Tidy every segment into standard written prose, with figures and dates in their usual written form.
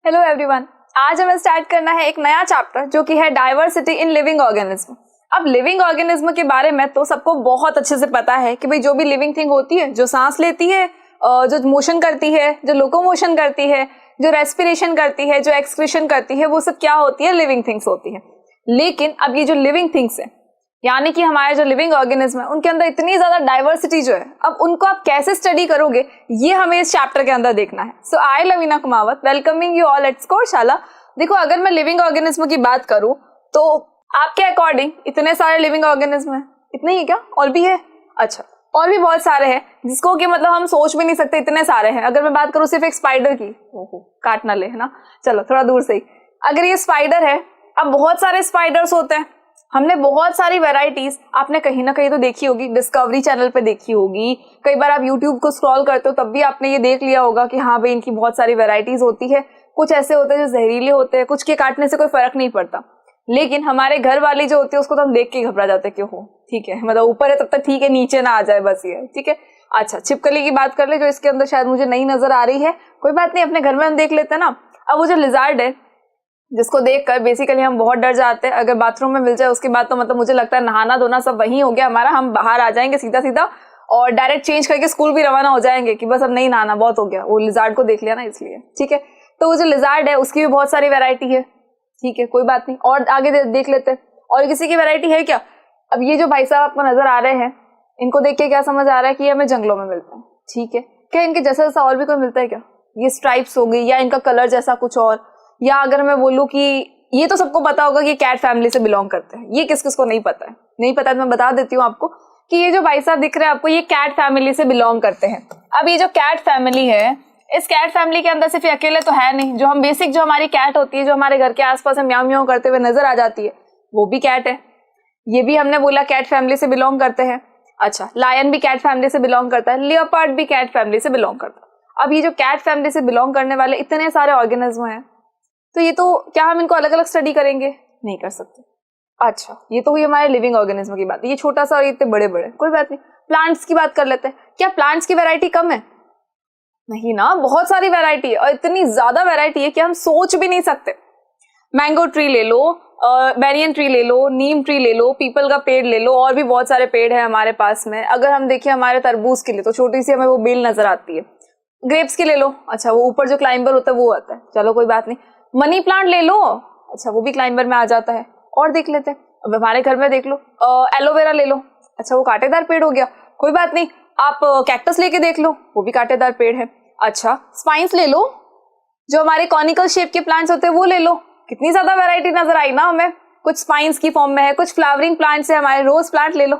Hello everyone, आज हमें start करना है एक नया चैप्टर जो कि है डाइवर्सिटी इन लिविंग ऑर्गेनिज्म। अब लिविंग ऑर्गेनिज्म के बारे में तो सबको बहुत अच्छे से पता है कि भाई जो भी लिविंग थिंग होती है, जो सांस लेती है, जो मोशन करती है, जो लोकोमोशन करती है, जो रेस्पिरेशन करती है, जो एक्सक्रीशन करती है, वो सब क्या होती है? लिविंग थिंग्स होती है। लेकिन अब ये जो लिविंग थिंग्स है यानी कि हमारे जो लिविंग ऑर्गेनिज्म है उनके अंदर इतनी ज्यादा डाइवर्सिटी जो है, अब उनको आप कैसे स्टडी करोगे ये हमें इस चैप्टर के अंदर देखना है। So I Lavina Kumawat welcoming you all at Scoreshala. देखो, अगर मैं लिविंग ऑर्गेनिज्म की बात करूं तो आपके अकॉर्डिंग इतने सारे लिविंग ऑर्गेनिज्म है? इतने ही क्या, और भी है? अच्छा, और भी बहुत सारे हैं जिसको कि मतलब हम सोच भी नहीं सकते, इतने सारे हैं। अगर मैं बात करूं सिर्फ एक स्पाइडर की, काट ना ले, है ना, चलो थोड़ा दूर से ही, अगर ये स्पाइडर है, अब बहुत सारे स्पाइडर्स होते हैं, हमने बहुत सारी वैरायटीज आपने कहीं ना कहीं तो देखी होगी, डिस्कवरी चैनल पे देखी होगी, कई बार आप यूट्यूब को स्क्रॉल करते हो तब भी आपने ये देख लिया होगा कि हाँ भाई इनकी बहुत सारी वैरायटीज होती है। कुछ ऐसे होते हैं जो जहरीले होते हैं, कुछ के काटने से कोई फर्क नहीं पड़ता, लेकिन हमारे घर वाली जो होती है उसको तो हम देख के घबरा जाते हैं कि हो ठीक है, मतलब ऊपर है तब तक ठीक है, नीचे ना आ जाए बस, ये ठीक है। अच्छा, छिपकली की बात कर ले जो इसके अंदर शायद मुझे नहीं नजर आ रही है, कोई बात नहीं, अपने घर में हम देख लेते हैं ना। अब वो जो लिजार्ड है जिसको देखकर बेसिकली हम बहुत डर जाते हैं, अगर बाथरूम में मिल जाए उसके बाद तो मतलब मुझे लगता है नहाना धोना सब वहीं हो गया हमारा, हम बाहर आ जाएंगे सीधा सीधा और डायरेक्ट चेंज करके स्कूल भी रवाना हो जाएंगे कि बस अब नहीं नहाना, बहुत हो गया, वो लिजार्ड को देख लिया ना इसलिए, ठीक है। तो वो जो लिजार्ड है उसकी भी बहुत सारी वैरायटी है, ठीक है, कोई बात नहीं, और आगे देख लेते हैं। और किसी की वैरायटी है क्या? अब ये जो भाई साहब आपको नजर आ रहे हैं, इनको देख के क्या समझ आ रहा है कि ये हमें जंगलों में मिलता है, ठीक है। क्या इनके जैसा जैसा और भी कोई मिलता है क्या? ये स्ट्राइप्स हो गई या इनका कलर जैसा कुछ और, या अगर मैं बोलूं कि ये तो सबको पता होगा कि कैट फैमिली से बिलोंग करते हैं, ये किस किस को नहीं पता है? नहीं पता तो मैं बता देती हूँ आपको कि ये जो भाई साहब दिख रहे हैं आपको, ये कैट फैमिली से बिलोंग करते हैं। अब ये जो कैट फैमिली है, इस कैट फैमिली के अंदर सिर्फ अकेले तो है नहीं, जो हम बेसिक जो हमारी कैट होती है जो हमारे घर के आसपास में म्याऊं म्याऊं करते हुए नजर आ जाती है, वो भी कैट है। ये भी हमने बोला कैट फैमिली से बिलोंग करते हैं। अच्छा, लायन भी कैट फैमिली से बिलोंग करता है, लियोपार्ड भी कैट फैमिली से बिलोंग करता है। अब ये जो कैट फैमिली से बिलोंग करने वाले इतने सारे ऑर्गेनिज्म हैं, तो ये तो क्या हम इनको अलग अलग स्टडी करेंगे? नहीं कर सकते। अच्छा, ये तो हुई हमारे लिविंग ऑर्गेनिज्म की बात, ये छोटा सा और ये इतने बड़े बड़े, कोई बात नहीं। प्लांट्स की बात कर लेते हैं। क्या प्लांट्स की वैरायटी कम है? नहीं ना, बहुत सारी वैरायटी है, और इतनी ज्यादा वैरायटी है कि हम सोच भी नहीं सकते। मैंगो ट्री ले लो, बैनियन ट्री ले लो, नीम ट्री ले लो, पीपल का पेड़ ले लो, और भी बहुत सारे पेड़ है हमारे पास में। अगर हम देखें हमारे तरबूज के लिए तो छोटी सी हमें वो बेल नजर आती है। ग्रेप्स के ले लो, अच्छा वो ऊपर जो क्लाइंबर होता है वो आता है, चलो कोई बात नहीं। मनी प्लांट ले लो, अच्छा वो भी क्लाइंबर में आ जाता है। और देख लेते हैं, अब हमारे घर में देख लो, एलोवेरा ले लो, अच्छा वो कांटेदार पेड़ हो गया, कोई बात नहीं। आप कैक्टस लेके देख लो, वो भी कांटेदार पेड़ है। अच्छा, स्पाइन्स ले लो, जो हमारे कॉनिकल शेप के प्लांट्स होते हैं वो ले लो। कितनी ज्यादा वैरायटी नजर आई ना हमें, कुछ स्पाइन्स की फॉर्म में है, कुछ फ्लावरिंग प्लांट्स है, हमारे रोज प्लांट ले लो,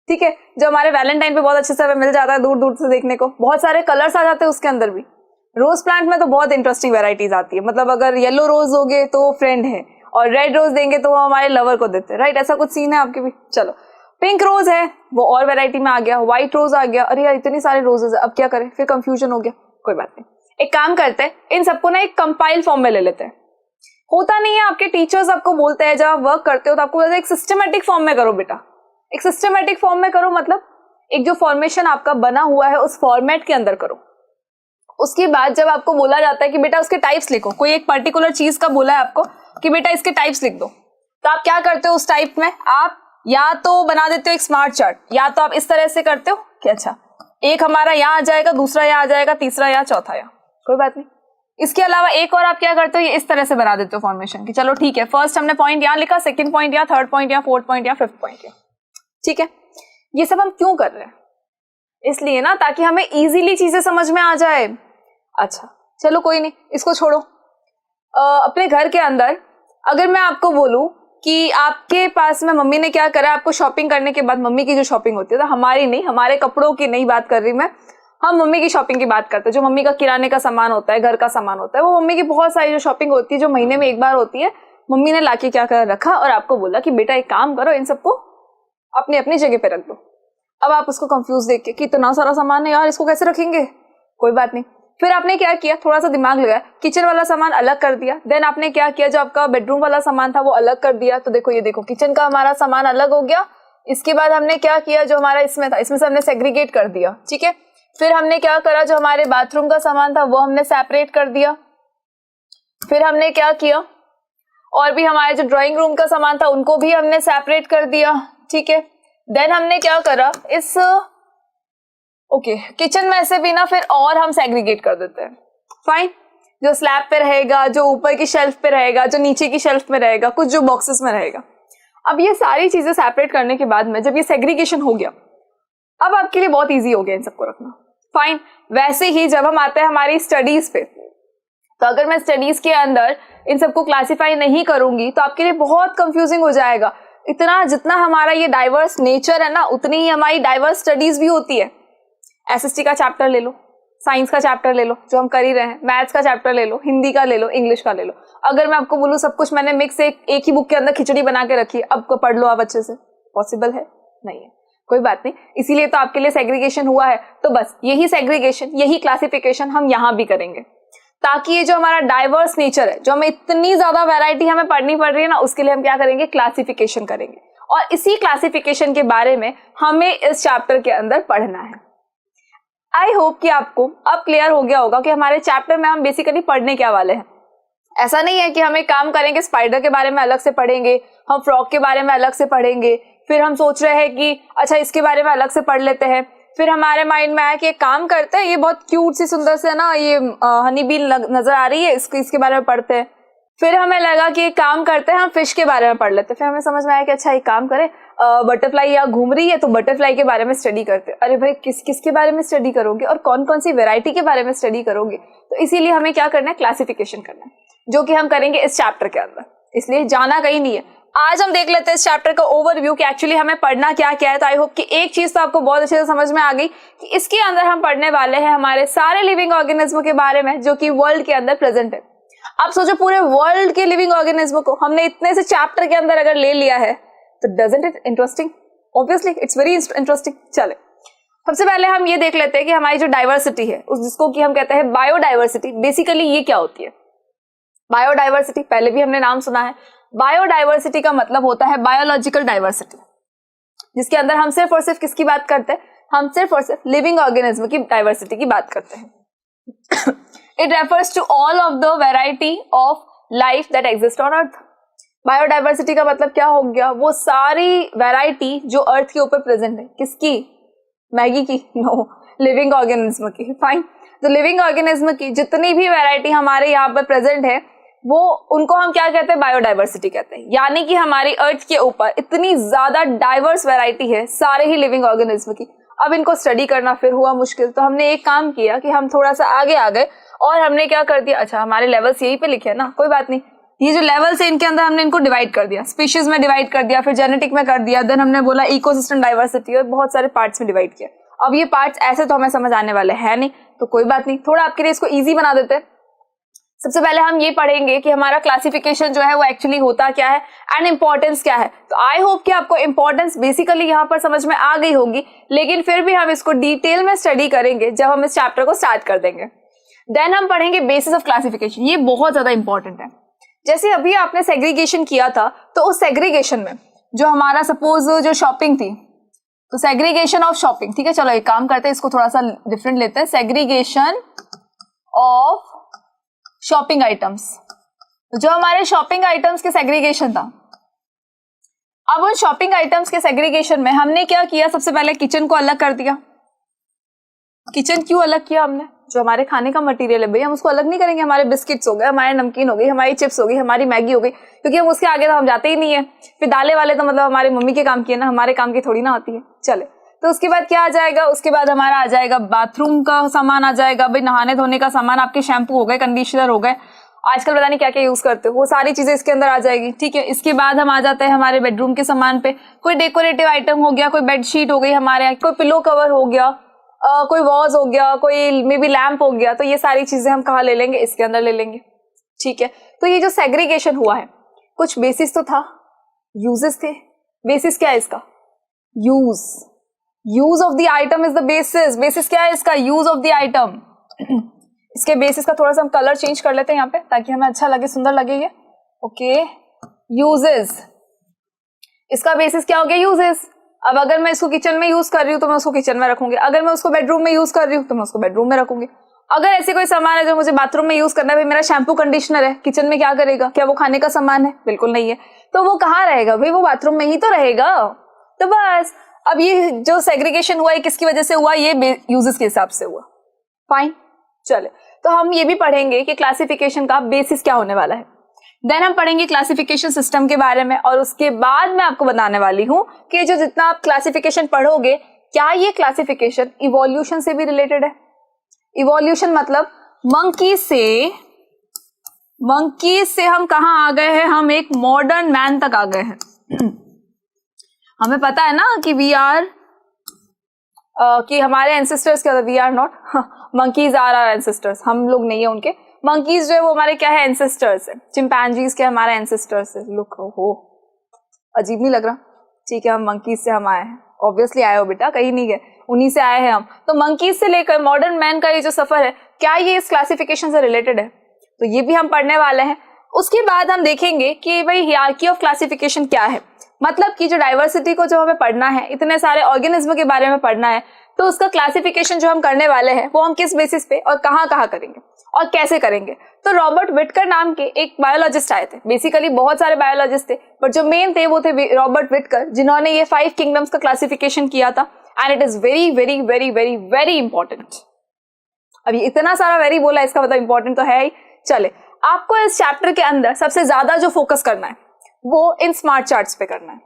ठीक है, जो हमारे वैलेंटाइन पे बहुत अच्छे से हमें मिल जाता है दूर दूर से देखने को, बहुत सारे कलर्स आ जाते हैं उसके अंदर भी। रोज प्लांट में तो बहुत इंटरेस्टिंग वैरायटीज आती है, मतलब अगर येलो रोज होगे तो वो फ्रेंड है, और रेड रोज देंगे तो वो हमारे लवर को देते हैं, राइट, ऐसा कुछ सीन है आपके भी। चलो, पिंक रोज है वो और वैरायटी में आ गया, व्हाइट रोज आ गया, अरे यार इतनी सारी रोजेज है, अब क्या करें, फिर कंफ्यूजन हो गया, कोई बात नहीं। एक काम करते हैं, इन सबको ना एक कंपाइल फॉर्म में ले लेते हैं। होता नहीं है, आपके टीचर्स आपको बोलते हैं जब आप वर्क करते हो तो आपको बोलते हैं एक सिस्टमेटिक फॉर्म में करो बेटा, एक सिस्टमेटिक फॉर्म में करो, मतलब एक जो फॉर्मेशन आपका बना हुआ है उस फॉर्मेट के अंदर करो। उसके बाद जब आपको बोला जाता है कि बेटा उसके टाइप्स लिखो, कोई एक पर्टिकुलर चीज का बोला है आपको कि बेटा इसके टाइप्स लिख दो, तो आप क्या करते हो उस टाइप में? आप या तो बना देते हो एक स्मार्ट चार्ट, या तो आप इस तरह से करते हो कि अच्छा एक हमारा यहाँ आ जाएगा, दूसरा यहाँ आ जाएगा, तीसरा यहाँ, चौथा यहाँ, कोई बात नहीं। इसके अलावा एक और आप क्या करते हो, ये इस तरह से बना देते हो फॉर्मेशन की, चलो ठीक है, फर्स्ट हमने पॉइंट यहाँ लिखा, सेकंड पॉइंट यहाँ, थर्ड पॉइंट यहाँ, फोर्थ पॉइंट यहाँ, फिफ्थ पॉइंट यहाँ, ठीक है। ये सब हम क्यों कर रहे हैं? इसलिए ना ताकि हमें इजीली चीजें समझ में आ जाए। अच्छा चलो कोई नहीं, इसको छोड़ो। अपने घर के अंदर अगर मैं आपको बोलूं कि आपके पास में मम्मी ने क्या करा, आपको शॉपिंग करने के बाद, मम्मी की जो शॉपिंग होती है, तो हमारी नहीं, हमारे कपड़ों की नहीं बात कर रही मैं, हम मम्मी की शॉपिंग की बात करते हैं। जो मम्मी का किराने का सामान होता है, घर का सामान होता है, वो मम्मी की बहुत सारी जो शॉपिंग होती है जो महीने में एक बार होती है, मम्मी ने लाके क्या कर रखा और आपको बोला कि बेटा एक काम करो, इन सबको अपनी अपनी जगह पे रख दो। अब आप उसको कंफ्यूज देख के कि इतना सारा सामान है यार, इसको कैसे रखेंगे, कोई बात नहीं। फिर आपने क्या किया, थोड़ा सा दिमाग लगाया, किचन वाला सामान अलग कर दिया, देन आपने क्या किया, जो आपका बेडरूम वाला सामान था वो अलग कर दिया। तो देखो, ये देखो, किचन का हमारा सामान अलग हो गया। इसके बाद हमने क्या किया, जो हमारा इसमें था, इसमें से हमने सेग्रीगेट कर दिया, ठीक है। फिर हमने क्या करा, जो हमारे बाथरूम का सामान था वो हमने सेपरेट कर दिया। फिर हमने क्या किया, और भी हमारे जो ड्राइंग रूम का सामान था उनको भी हमने सेपरेट कर दिया, ठीक है। देन हमने क्या करा, इस किचन में से भी ना फिर और हम सेग्रीगेट कर देते हैं। फाइन, जो स्लैब पे रहेगा, जो ऊपर की शेल्फ पे रहेगा, जो नीचे की शेल्फ में रहेगा, कुछ जो बॉक्सेस में रहेगा। अब ये सारी चीजें सेपरेट करने के बाद में जब ये सेग्रीगेशन हो गया, अब आपके लिए बहुत ईजी हो गया इन सबको रखना। फाइन, वैसे ही जब हम आते हैं हमारी स्टडीज पे, तो अगर मैं स्टडीज के अंदर इन सबको क्लासिफाई नहीं करूंगी तो आपके लिए बहुत कंफ्यूजिंग हो जाएगा। इतना जितना हमारा ये डाइवर्स नेचर है ना, उतनी ही हमारी डाइवर्स स्टडीज भी होती है। एसएसटी का चैप्टर ले लो, साइंस का चैप्टर ले लो जो हम कर ही रहे हैं, मैथ्स का चैप्टर ले लो, हिंदी का ले लो, इंग्लिश का ले लो। अगर मैं आपको बोलूं सब कुछ मैंने मिक्स एक ही बुक के अंदर खिचड़ी बना के रखी, अब पढ़ लो आप अच्छे से, पॉसिबल है? नहीं है, कोई बात नहीं। इसीलिए तो आपके लिए सेग्रीगेशन हुआ है। तो बस यही सेग्रीगेशन, यही क्लासिफिकेशन हम यहाँ भी करेंगे, ताकि ये जो हमारा डाइवर्स नेचर है, जो हमें इतनी ज्यादा वैरायटी हमें पढ़नी पड़ रही है ना, उसके लिए हम क्या करेंगे, क्लासिफिकेशन करेंगे। और इसी क्लासिफिकेशन के बारे में हमें इस चैप्टर के अंदर पढ़ना है। आई होप कि आपको अब क्लियर हो गया होगा कि हमारे चैप्टर में हम बेसिकली पढ़ने क्या वाले हैं। ऐसा नहीं है कि हम एक काम करेंगे, स्पाइडर के बारे में अलग से पढ़ेंगे, हम फ्रॉग के बारे में अलग से पढ़ेंगे, फिर हम सोच रहे हैं कि अच्छा इसके बारे में अलग से पढ़ लेते हैं, फिर हमारे माइंड में आया कि एक काम करते हैं, ये बहुत क्यूट सी सुंदर से ना ये हनी बी नजर आ रही है, इसके बारे में पढ़ते हैं। फिर हमें लगा कि एक काम करते हैं, हम फिश के बारे में पढ़ लेते हैं। फिर हमें समझ में आया कि अच्छा एक काम करें, बटरफ्लाई यहाँ घूम रही है तो बटरफ्लाई के बारे में स्टडी करते हैं। अरे भाई किसके बारे में स्टडी करोगे और कौन कौन सी वेराइटी के बारे में स्टडी करोगे? तो इसीलिए हमें क्या करना है, क्लासिफिकेशन करना है, जो कि हम करेंगे इस चैप्टर के अंदर। इसलिए जाना कहीं नहीं है। आज हम देख लेते हैं इस चैप्टर का ओवरव्यू कि एक्चुअली हमें पढ़ना क्या क्या है। तो आई होप कि एक चीज तो आपको बहुत अच्छे से समझ में आ गई कि इसके अंदर हम पढ़ने वाले हैं हमारे सारे लिविंग ऑर्गेनिज्म के बारे में जो कि वर्ल्ड के अंदर प्रेजेंट है। आप सोचो पूरे वर्ल्ड के लिविंग ऑर्गेनिज्म को हमने इतने से चैप्टर के अंदर अगर ले लिया है तो doesn't it interesting? Obviously it's very interesting. चले सबसे पहले हम ये देख लेते हैं कि हमारी जो डाइवर्सिटी है, उस जिसको कि हम कहते हैं बायोडाइवर्सिटी, बेसिकली ये क्या होती है। बायोडाइवर्सिटी पहले भी हमने नाम सुना है। बायोडाइवर्सिटी का मतलब होता है बायोलॉजिकल डाइवर्सिटी, जिसके अंदर हम सिर्फ और सिर्फ किसकी बात करते हैं, हम सिर्फ और सिर्फ लिविंग ऑर्गेनिज्म की डाइवर्सिटी की बात करते हैं। It refers to all of the variety of life that exist on earth. Biodiversity का मतलब क्या हो गया, वो सारी वैरायटी जो अर्थ के ऊपर प्रेजेंट है। किसकी? मैगी की? नो, लिविंग ऑर्गेनिज्म की। फाइन, तो लिविंग ऑर्गेनिज्म की जितनी भी वैरायटी हमारे यहाँ पर प्रेजेंट है वो उनको हम क्या कहते हैं, बायोडाइवर्सिटी कहते हैं। यानी कि हमारी अर्थ के ऊपर इतनी ज्यादा डाइवर्स वैरायटी है सारे ही लिविंग ऑर्गेनिज्म की। अब इनको स्टडी करना फिर हुआ मुश्किल, तो हमने एक काम किया कि हम थोड़ा सा आगे आ गए और हमने क्या कर दिया, अच्छा हमारे लेवल्स यही पे लिखे हैं ना, कोई बात नहीं, ये जो लेवल्स है इनके अंदर हमने इनको डिवाइड कर दिया, स्पीशीज में डिवाइड कर दिया, फिर जेनेटिक में कर दिया, देन हमने बोला इकोसिस्टम डाइवर्सिटी, और बहुत सारे पार्ट्स में डिवाइड किया। अब ये पार्ट्स ऐसे तो हमें समझ आने वाले हैं नहीं, तो कोई बात नहीं, थोड़ा आपके लिए इसको ईजी बना देते हैं। सबसे पहले हम ये पढ़ेंगे कि हमारा क्लासिफिकेशन जो है वो एक्चुअली होता क्या है एंड इम्पोर्टेंस क्या है। तो आई होप कि आपको इम्पोर्टेंस बेसिकली यहाँ पर समझ में आ गई होगी, लेकिन फिर भी हम इसको डिटेल में स्टडी करेंगे जब हम इस चैप्टर को स्टार्ट कर देंगे। देन हम पढ़ेंगे बेसिस ऑफ क्लासिफिकेशन, ये बहुत ज्यादा इंपॉर्टेंट है। जैसे अभी आपने सेग्रीगेशन किया था, तो उस सेग्रीगेशन में जो हमारा सपोज जो शॉपिंग थी, तो सेग्रीगेशन ऑफ शॉपिंग, ठीक है, चलो एक काम करते हैं, इसको थोड़ा सा डिफरेंट लेते हैं, सेग्रीगेशन ऑफ शॉपिंग आइटम्स। जो हमारे शॉपिंग आइटम्स के सेग्रीगेशन था, अब उन शॉपिंग आइटम्स के सेग्रीगेशन में हमने क्या किया, सबसे पहले किचन को अलग कर दिया। किचन क्यों अलग किया हमने? जो हमारे खाने का मटेरियल है भाई हम उसको अलग नहीं करेंगे। हमारे बिस्किट्स हो गए, हमारे नमकीन हो गई, हमारी चिप्स हो गई, हमारी मैगी हो गई, क्योंकि हम उसके आगे तो हम जाते ही नहीं है। फिर दालें वाले तो मतलब हमारी मम्मी के काम की है ना, हमारे काम की थोड़ी ना होती है। चले, तो उसके बाद क्या आ जाएगा, उसके बाद हमारा आ जाएगा बाथरूम का सामान आ जाएगा भाई, नहाने धोने का सामान, आपके शैम्पू हो गए, कंडीशनर हो गए, आजकल पता नहीं क्या क्या यूज करते हो, वो सारी चीजें इसके अंदर आ जाएगी। ठीक है, इसके बाद हम आ जाते हैं हमारे बेडरूम के सामान पे, कोई डेकोरेटिव आइटम हो गया, कोई बेडशीट हो गई हमारे यहाँ, कोई पिलो कवर हो गया, कोई वॉज हो गया, कोई मे बी लैम्प हो गया, तो ये सारी चीजें हम कहाँ ले लेंगे, इसके अंदर ले लेंगे। ठीक है, तो ये जो सेग्रीगेशन हुआ है, कुछ बेसिस तो था, यूजेस थे। बेसिस क्या है इसका? Use of the item is the basis. Basis क्या है इसका? Use of the item. इसके बेसिस का थोड़ा सा हम कलर चेंज कर लेते हैं यहाँ पे, ताकि हमें अच्छा लगे, सुंदर लगे ये। ओके, यूजेस, इसका बेसिस क्या हो गया? यूजेस। अब अगर मैं इसको किचन में यूज कर रही हूँ तो मैं उसको किचन में रखूंगी, अगर मैं उसको बेडरूम में यूज कर रही हूँ तो मैं उसको बेडरूम में रखूंगी। अगर ऐसे कोई सामान है जो मुझे बाथरूम में यूज करना है, भाई मेरा शैम्पू कंडीशनर है, किचन में क्या करेगा? क्या वो खाने का सामान है? बिल्कुल नहीं है। तो वो कहाँ रहेगा भाई? वो बाथरूम में ही तो रहेगा। तो बस अब ये जो सेग्रीगेशन हुआ है किसकी वजह से हुआ? ये यूजेस के हिसाब से हुआ। फाइन, चले। तो हम ये भी पढ़ेंगे कि क्लासिफिकेशन का बेसिस क्या होने वाला है। देन हम पढ़ेंगे क्लासिफिकेशन सिस्टम के बारे में, और उसके बाद मैं आपको बताने वाली हूँ कि जो जितना आप क्लासिफिकेशन पढ़ोगे, क्या ये क्लासिफिकेशन इवोल्यूशन से भी रिलेटेड है। इवोल्यूशन मतलब मंकी से हम कहाँ आ गए हैं? हम एक मॉडर्न मैन तक आ गए हैं। हमें पता है ना कि वी आर कि हमारे एंसेस्टर्स क्या, we are not, monkeys are our ancestors, हम लोग नहीं है उनके। मंकीज जो है वो हमारे क्या है? एंसेस्टर्स है। चिंपैंजीज क्या हमारे एंसेस्टर्स है। लुक हो, अजीब नहीं लग रहा? ठीक है, हम मंकीज से हम आए हैं। ऑब्वियसली आए हो बेटा, कहीं नहीं गए, उन्हीं से आए हैं हम। तो मंकीज से लेकर मॉडर्न मैन का ये जो सफर है, क्या ये इस क्लासिफिकेशन से रिलेटेड है? तो ये भी हम पढ़ने वाले हैं। उसके बाद हम देखेंगे कि भाई हियरार्की ऑफ क्लासिफिकेशन क्या है, मतलब कि जो डाइवर्सिटी को जो हमें पढ़ना है, इतने सारे ऑर्गेनिज्म के बारे में पढ़ना है, तो उसका क्लासिफिकेशन जो हम करने वाले हैं वो हम किस बेसिस पे और कहाँ करेंगे और कैसे करेंगे। तो रॉबर्ट विटकर नाम के एक बायोलॉजिस्ट आए थे। बेसिकली बहुत सारे बायोलॉजिस्ट थे, बट जो मेन थे वो थे रॉबर्ट विटकर, जिन्होंने ये 5 किंगडम्स का क्लासिफिकेशन किया था। And it is very very very very very important. अब ये इतना सारा वेरी बोला, इसका मतलब इंपॉर्टेंट तो है ही। चले, आपको इस चैप्टर के अंदर सबसे ज्यादा जो फोकस करना है वो इन स्मार्ट चार्ट्स पे करना है।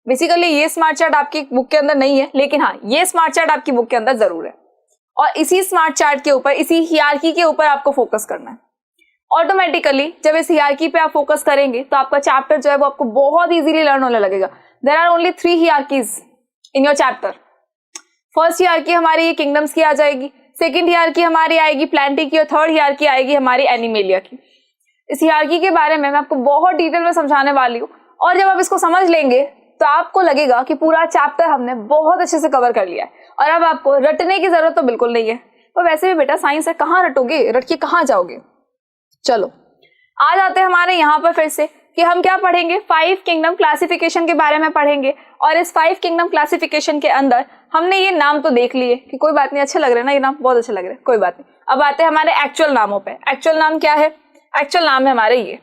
बेसिकली ये स्मार्ट चार्ट आपकी बुक के अंदर नहीं है, लेकिन हाँ, ये स्मार्ट चार्ट आपकी बुक के अंदर जरूर है, और इसी स्मार्ट चार्ट के ऊपर, इसी हियरार्की के ऊपर आपको फोकस करना है। ऑटोमेटिकली जब इस हियरार्की पे आप फोकस करेंगे तो आपका चैप्टर जो है वो आपको बहुत इजीली लर्न होने लगेगा। There are only 3 hierarchies in your chapter. First hierarchy हमारी ये किंगडम्स की आ जाएगी, सेकंड हियरार्की हमारी आएगी प्लांटी की, और थर्ड हियरार्की आएगी हमारी एनिमेलिया की। इस हियरार्की के बारे में मैं आपको बहुत डिटेल में समझाने वाली हूँ, और जब आप इसको समझ लेंगे तो आपको लगेगा कि पूरा चैप्टर हमने बहुत अच्छे से कवर कर लिया है, और अब आपको रटने की जरूरत तो बिल्कुल नहीं है। तो वैसे भी बेटा साइंस है, कहाँ रटोगे, रट के कहाँ जाओगे। चलो आ जाते हैं हमारे यहाँ पर फिर से कि हम क्या पढ़ेंगे, 5 किंगडम क्लासिफिकेशन के बारे में पढ़ेंगे। और इस 5 किंगडम क्लासिफिकेशन के अंदर हमने ये नाम तो देख लिए कि कोई बात नहीं, अच्छे लग रहे हैं ना, ये नाम बहुत अच्छे लग रहे हैं, कोई बात नहीं। अब आते हैं हमारे एक्चुअल नामों पे। एक्चुअल नाम क्या है? एक्चुअल नाम है हमारे ये,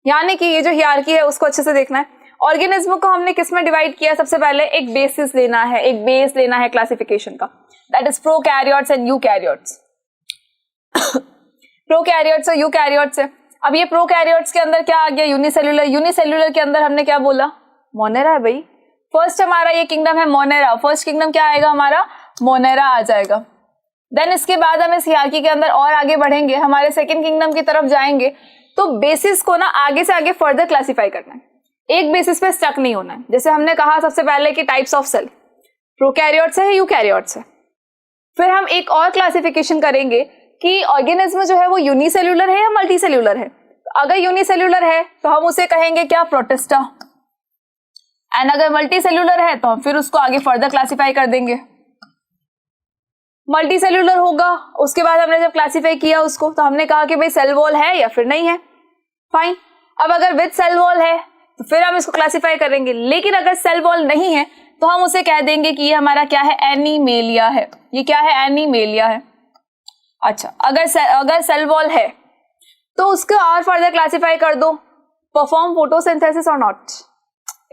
यानी कि ये जो हियरार्की है उसको अच्छे से देखना है। ऑर्गेनिज्म को हमने किस में डिवाइड किया? सबसे पहले एक बेसिस लेना है, एक बेस लेना है क्लासिफिकेशन का, that is prokaryotes and eukaryotes. Prokaryotes और यूकैरियोट्स है। अब ये प्रोकैरियोट्स के अंदर क्या आ गया? यूनिसेल्युलर। यूनिसेल्युलर के अंदर हमने क्या बोला? मोनेरा है भाई। फर्स्ट हमारा ये किंगडम है मोनेरा। फर्स्ट किंगडम क्या आएगा हमारा? मोनेरा आ जाएगा। देन इसके बाद हम इस हियरार्की के अंदर और आगे बढ़ेंगे, हमारे सेकंड किंगडम की तरफ जाएंगे। तो बेसिस को ना आगे से आगे फर्दर क्लासिफाई करना है, एक बेसिस पे स्टक नहीं होना है। जैसे हमने कहा सबसे पहले कि टाइप्स ऑफ सेल, प्रोकैरियोट्स है, यूकैरियोट्स है। फिर हम एक और क्लासिफिकेशन करेंगे कि ऑर्गेनिज्म जो है वो यूनिसेल्युलर है या मल्टीसेल्युलर है। तो अगर यूनिसेल्युलर है तो हम उसे कहेंगे क्या? प्रोटिस्टा। एंड अगर मल्टीसेल्युलर है तो फिर उसको आगे फर्दर क्लासिफाई कर देंगे। मल्टीसेल्युलर होगा, उसके बाद हमने जब क्लासिफाई किया उसको, तो हमने कहा कि भाई सेल वॉल है या फिर नहीं है। फाइन। अब अगर विद सेल वॉल है तो फिर हम इसको क्लासिफाई करेंगे, लेकिन अगर सेल वॉल नहीं है तो हम उसे कह देंगे कि ये हमारा क्या है? एनीमेलिया है। ये क्या है? एनीमेलिया है। अच्छा, अगर सेल वॉल है तो उसको और फर्दर क्लासिफाई कर दो, परफॉर्म फोटोसिंथेसिस और not.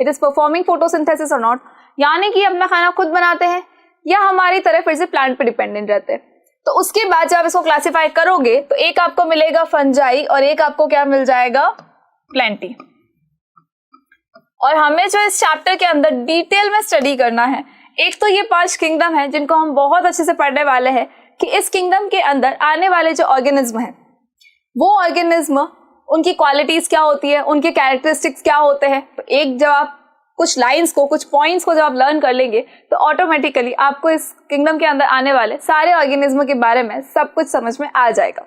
It is performing photosynthesis और नॉट, यानी कि अपना खाना खुद बनाते हैं या हमारी तरह फिर से प्लांट पे डिपेंडेंट रहते हैं। तो उसके बाद जब आप इसको क्लासिफाई करोगे तो एक आपको मिलेगा फंजाई और एक आपको क्या मिल जाएगा? प्लांटी। और हमें जो इस चैप्टर के अंदर डिटेल में स्टडी करना है, एक तो ये 5 किंगडम है जिनको हम बहुत अच्छे से पढ़ने वाले हैं कि इस किंगडम के अंदर आने वाले जो ऑर्गेनिज्म हैं वो ऑर्गेनिज्म, उनकी क्वालिटीज क्या होती है, उनके कैरेक्टरिस्टिक्स क्या होते हैं। तो एक जब आप कुछ लाइंस को, कुछ पॉइंट्स को जब आप लर्न कर लेंगे तो ऑटोमेटिकली आपको इस किंगडम के अंदर आने वाले सारे ऑर्गेनिज्म के बारे में सब कुछ समझ में आ जाएगा।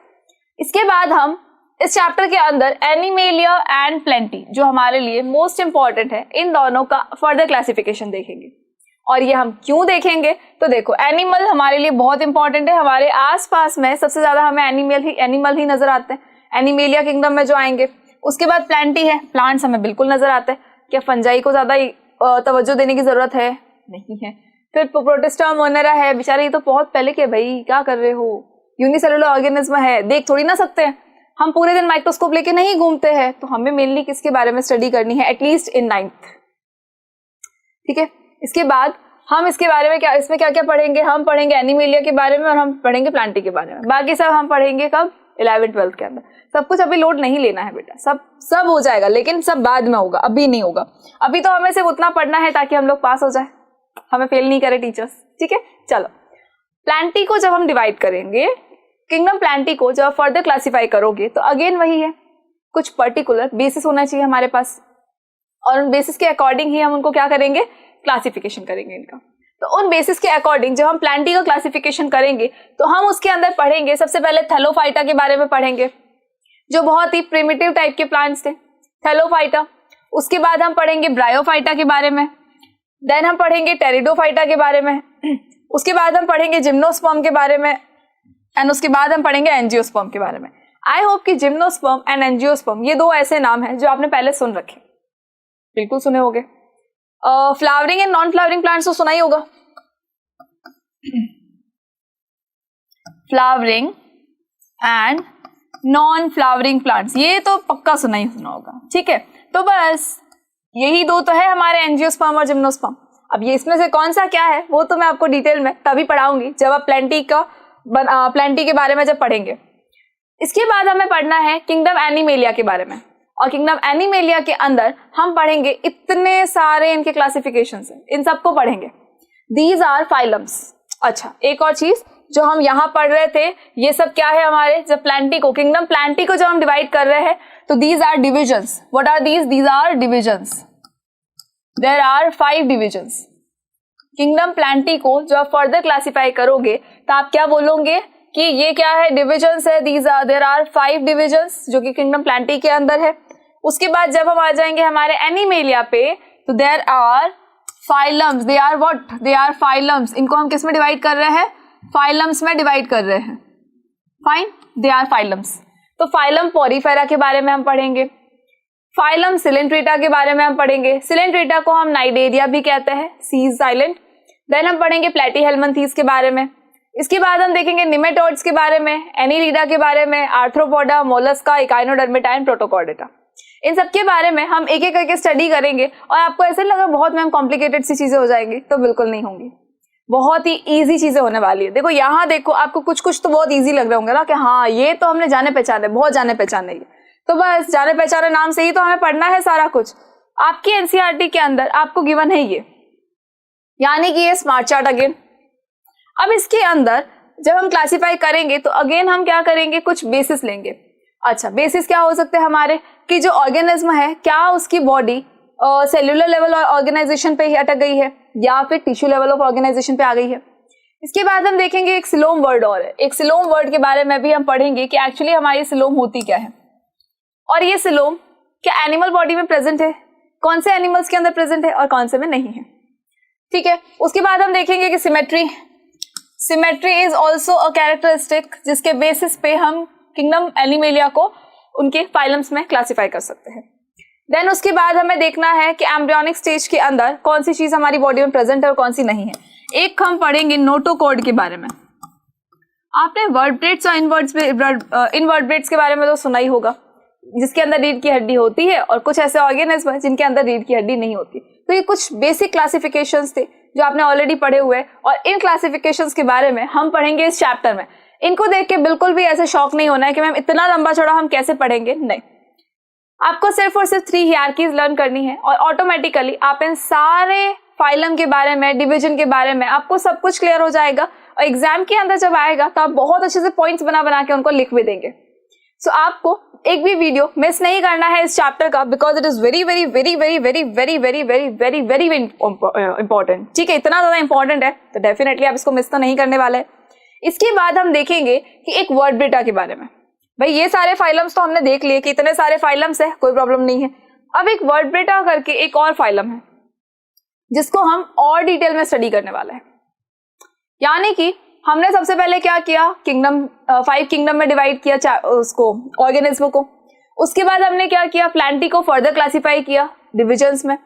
इसके बाद हम इस चैप्टर के अंदर एनिमेलिया एंड प्लेंटी, जो हमारे लिए मोस्ट इंपॉर्टेंट है, इन दोनों का फर्दर क्लासिफिकेशन देखेंगे। और ये हम क्यों देखेंगे? तो देखो, एनिमल हमारे लिए बहुत इंपॉर्टेंट है। हमारे आसपास में सबसे ज्यादा हमें एनिमल ही नजर आते हैं एनिमेलिया किंगडम में जो आएंगे। उसके बाद प्लांटी है, प्लांट्स हमें बिल्कुल नजर आते हैं। क्या फंजाई को ज्यादा तवज्जो देने की जरूरत है? नहीं है। फिर प्रोटिस्टा मोनेरा है, बेचारे ये तो बहुत पहले के, भाई क्या कर रहे हो, यूनिसेलुलर ऑर्गेनिज्म है, देख थोड़ी ना सकते हैं, हम पूरे दिन माइक्रोस्कोप लेके नहीं घूमते हैं, तो हमें मेनली किसके बारे में स्टडी करनी है, एटलीस्ट इन 9th। ठीक है, इसके बाद हम इसके बारे में इसमें क्या क्या पढ़ेंगे, हम पढ़ेंगे एनिमेलिया के बारे में और हम पढ़ेंगे प्लांटी के बारे में। बाकी सब हम पढ़ेंगे कब, 11th-12th के अंदर। सब कुछ अभी लोड नहीं लेना है बेटा, सब हो जाएगा, लेकिन सब बाद में होगा, अभी नहीं होगा। अभी तो हमें सिर्फ उतना पढ़ना है ताकि हम लोग पास हो जाए, हमें फेल नहीं करे टीचर्स। ठीक है, चलो प्लांटी को जब हम डिवाइड करेंगे, किंगडम प्लांटी को जब फर्दर क्लासीफाई करोगे, तो अगेन वही है, कुछ पर्टिकुलर बेसिस होना चाहिए हमारे पास, और उन बेसिस के अकॉर्डिंग ही हम उनको क्या करेंगे, क्लासिफिकेशन करेंगे इनका। तो उन बेसिस के अकॉर्डिंग जब हम प्लांटी का क्लासिफिकेशन करेंगे, तो हम उसके अंदर पढ़ेंगे सबसे पहले थैलोफाइटा के बारे में पढ़ेंगे, जो बहुत ही प्रिमिटिव टाइप के प्लांट्स थे, थैलोफाइटा। उसके बाद हम पढ़ेंगे ब्रायोफाइटा के बारे में, देन हम पढ़ेंगे टेरिडोफाइटा के बारे में, उसके बाद हम पढ़ेंगे जिम्नोस्पर्म के बारे में, एंड उसके बाद हम पढ़ेंगे एंजियोस्पर्म के बारे में। आई होप कि जिम्नोस्पर्म एंड एंजियोस्पर्म ये दो ऐसे नाम हैं जो आपने पहले सुन रखे, बिल्कुल सुने होंगे। Flowering and non flowering plants तो सुना ही होगा, flowering and non flowering plants, ये तो पक्का सुना ही सुना होगा। ठीक है, तो बस यही दो तो है हमारे एंजियोस्पर्म और जिम्नोस्पर्म। अब ये इसमें से कौन सा क्या है वो तो मैं आपको डिटेल में तभी पढ़ाऊंगी जब आप प्लांटी के बारे में जब पढ़ेंगे। इसके बाद हमें पढ़ना है किंगडम एनिमेलिया के बारे में, और किंगडम एनिमेलिया के अंदर हम पढ़ेंगे इतने सारे इनके क्लासिफिकेशंस हैं, इन सबको पढ़ेंगे। These are phylums. अच्छा, एक और चीज जो हम यहाँ पढ़ रहे थे, ये सब क्या है हमारे, जब प्लांटी को, किंगडम प्लांटी को जब हम डिवाइड कर रहे हैं, तो these are divisions. What are these? These are divisions. There are 5 divisions. Kingdom Plantae को जब फर्दर क्लासिफाई करोगे तो आप क्या बोलोगे कि ये क्या है, डिविजन्स है। देयर आर 5 डिविजन्स जो कि किंगडम प्लांटी के अंदर है। उसके बाद जब हम आ जाएंगे हमारे एनिमेलिया पे, तो there are phylums. They are what? They are phylums. इनको हम किस में डिवाइड कर रहे हैं? फाइलम्स में डिवाइड कर रहे हैं। Fine, they are phylums. तो फाइलम पॉरीफेरा के बारे में हम पढ़ेंगे, फाइलम सिलेंट्रेटा के बारे में हम पढ़ेंगे। सिलेंट्रेटा को हम नाइडेरिया भी कहते हैं, सी साइलेंट। देन हम पढ़ेंगे प्लेटीहेल्मिन्थीज के बारे में। इसके बाद हम देखेंगे निमेटोड्स के बारे में, एनीलिडा के बारे में, Arthropoda, Mollusca, Echinodermata and Protochordata. इन सब के बारे में हम एक एक करके स्टडी करेंगे। और आपको ऐसे लगा बहुत मैम कॉम्प्लिकेटेड सी चीजें हो जाएंगी, तो बिल्कुल नहीं होंगी, बहुत ही इजी चीजें होने वाली है। देखो यहाँ देखो, आपको कुछ कुछ तो बहुत इजी लग रहे होंगे ना कि हाँ ये तो हमने जाने पहचाने, बहुत जाने पहचाने। तो बस जाने पहचाने नाम से ही तो हमें पढ़ना है सारा कुछ। आपकी एनसीईआरटी के अंदर आपको गिवन है ये, यानी कि ये स्मार्ट चार्ट अगेन। अब इसके अंदर जब हम क्लासिफाई करेंगे तो अगेन हम क्या करेंगे, कुछ बेसिस लेंगे। अच्छा, बेसिस क्या हो सकते हैं हमारे, कि जो ऑर्गेनिज्म है क्या उसकी बॉडी सेल्यूलर लेवल ऑर्गेनाइजेशन पे ही अटक गई है या फिर टिश्यू लेवल ऑफ ऑर्गेनाइजेशन पे आ गई है। इसके बाद हम देखेंगे एक सिलोम वर्ड और है, एक सिलोम वर्ड के बारे में भी हम पढ़ेंगे कि एक्चुअली हमारी सिलोम होती क्या है, और ये सिलोम क्या एनिमल बॉडी में प्रेजेंट है, कौन से एनिमल्स के अंदर प्रेजेंट है और कौन से में नहीं है। ठीक है, उसके बाद हम देखेंगे कि symmetry is also a characteristic जिसके बेसिस पे हम किंगडम एनिमेलिया को उनके फाइलम्स में क्लासिफाई कर सकते हैं। देन उसके बाद हमें देखना है कि एम्ब्रियोनिक स्टेज के अंदर कौन सी चीज हमारी बॉडी में प्रेजेंट है और कौन सी नहीं है। एक हम पढ़ेंगे नोटोकॉर्ड के बारे में। आपने वर्टब्रेट्स और इनवर्टब्रेट्स के बारे में तो सुना ही होगा, जिसके अंदर रीढ़ की हड्डी होती है, और कुछ ऐसे ऑर्गेनिज्म है जिनके अंदर रीढ़ की हड्डी नहीं होती। तो ये कुछ बेसिक क्लासिफिकेशंस थे जो आपने ऑलरेडी पढ़े हुए, और इन क्लासिफिकेशंस के बारे में हम पढ़ेंगे इस चैप्टर में। इनको देख के बिल्कुल भी ऐसे शॉक नहीं होना है कि मैम इतना लंबा चौड़ा हम कैसे पढ़ेंगे, नहीं। आपको सिर्फ और सिर्फ 3 हियरार्कीज लर्न करनी है और ऑटोमेटिकली आप इन सारे फाइलम के बारे में, डिवीजन के बारे में आपको सब कुछ क्लियर हो जाएगा, और एग्जाम के अंदर जब आएगा तो आप बहुत अच्छे से पॉइंट्स बना के उनको लिख भी देंगे। सो आपको एक भी वीडियो मिस नहीं करना है इस चैप्टर का, because it is very very very very very very very very very very important. ठीक है, इतना ज्यादा इंपॉर्टेंट है तो डेफिनेटली आप इसको मिस तो नहीं करने वाले। इसके बाद हम देखेंगे कि एक वर्टब्रेटा के बारे में। भाई ये सारे फाइलम्स तो हमने देख लिए कि इतने सारे फाइलम्स है, कोई प्रॉब्लम नहीं है। अब एक वर्टब्रेटा करके एक और फाइलम है जिसको हम और डिटेल में स्टडी करने वाले हैं। यानी कि हमने सबसे पहले क्या किया, 5 किंगडम में डिवाइड किया उसको, ऑर्गेनिज्म को। उसके बाद हमने क्या किया, प्लांटी को फर्दर क्लासिफाई किया डिविजन्स में।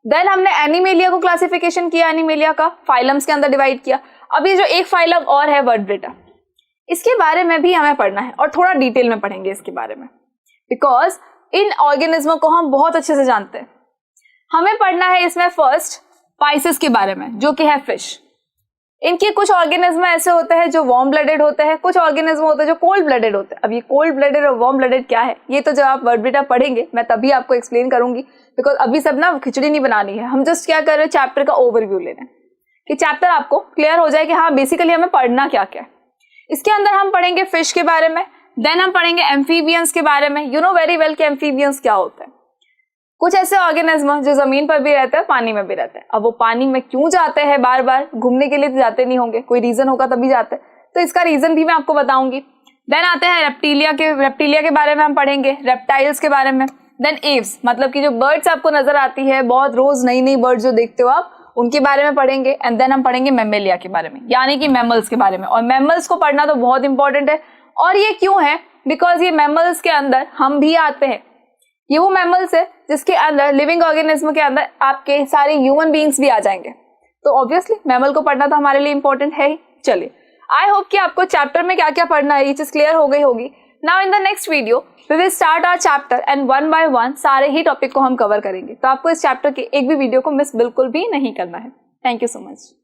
देन हमने एनिमेलिया को क्लासिफिकेशन किया, एनिमेलिया का फाइलम्स के अंदर डिवाइड किया। अब ये जो एक फाइलम और है वर्टब्रेटा, इसके बारे में भी हमें पढ़ना है और थोड़ा डिटेल में पढ़ेंगे इसके बारे में, बिकॉज इन ऑर्गेनिज्मों को हम बहुत अच्छे से जानते हैं। हमें पढ़ना है इसमें फर्स्ट पाइसेस के बारे में, जो कि है फिश। इनके कुछ ऑर्गेनिज्म ऐसे होते हैं जो वार्म ब्लडेड होते हैं, कुछ ऑर्गेनिज्म होते हैं जो कोल्ड ब्लडेड होते हैं। अब ये कोल्ड ब्लडेड और वार्म ब्लडेड क्या है, ये तो जब आप वर्ड बीटा पढ़ेंगे मैं तभी आपको एक्सप्लेन करूंगी, बिकॉज अभी सब ना खिचड़ी नहीं बनानी है। हम जस्ट क्या कर रहे हैं, चैप्टर का ओवरव्यू ले रहे हैं कि चैप्टर आपको क्लियर हो जाए कि हाँ बेसिकली हमें पढ़ना क्या क्या है। इसके अंदर हम पढ़ेंगे फिश के बारे में, देन हम पढ़ेंगे एम्फीबियंस के बारे में। यू नो वेरी वेल कि एम्फीबियंस क्या होता है। कुछ ऐसे ऑर्गेनिज्म जो जमीन पर भी रहते हैं, पानी में भी रहते हैं। अब वो पानी में क्यों जाते हैं बार बार, घूमने के लिए तो जाते नहीं होंगे, कोई रीजन होगा तभी जाते हैं, तो इसका रीजन भी मैं आपको बताऊंगी। देन आते हैं रेप्टिलिया के बारे में हम पढ़ेंगे, रेप्टाइल्स के बारे में। देन एव्स, मतलब कि जो बर्ड्स आपको नजर आती है बहुत रोज नई नई बर्ड्स जो देखते हो आप, उनके बारे में पढ़ेंगे। एंड देन हम पढ़ेंगे मैमेलिया के बारे में, यानी कि मैमल्स के बारे में। और मैमल्स को पढ़ना तो बहुत इंपॉर्टेंट है। और ये क्यों है, बिकॉज ये मैमल्स के अंदर हम भी आते हैं। ये वो मैमल्स है जिसके अंदर, लिविंग ऑर्गेनिज्म के अंदर आपके सारे ह्यूमन बीइंग्स भी आ जाएंगे। तो ऑब्वियसली मैमल को पढ़ना तो हमारे लिए इंपॉर्टेंट है ही। चलिए, आई होप कि आपको चैप्टर में क्या क्या पढ़ना है ये चीज क्लियर हो गई होगी। Now in the next video we will start our chapter and one by one सारे ही टॉपिक को हम कवर करेंगे। तो आपको इस चैप्टर के एक भी वीडियो को मिस बिल्कुल भी नहीं करना है। Thank you so much.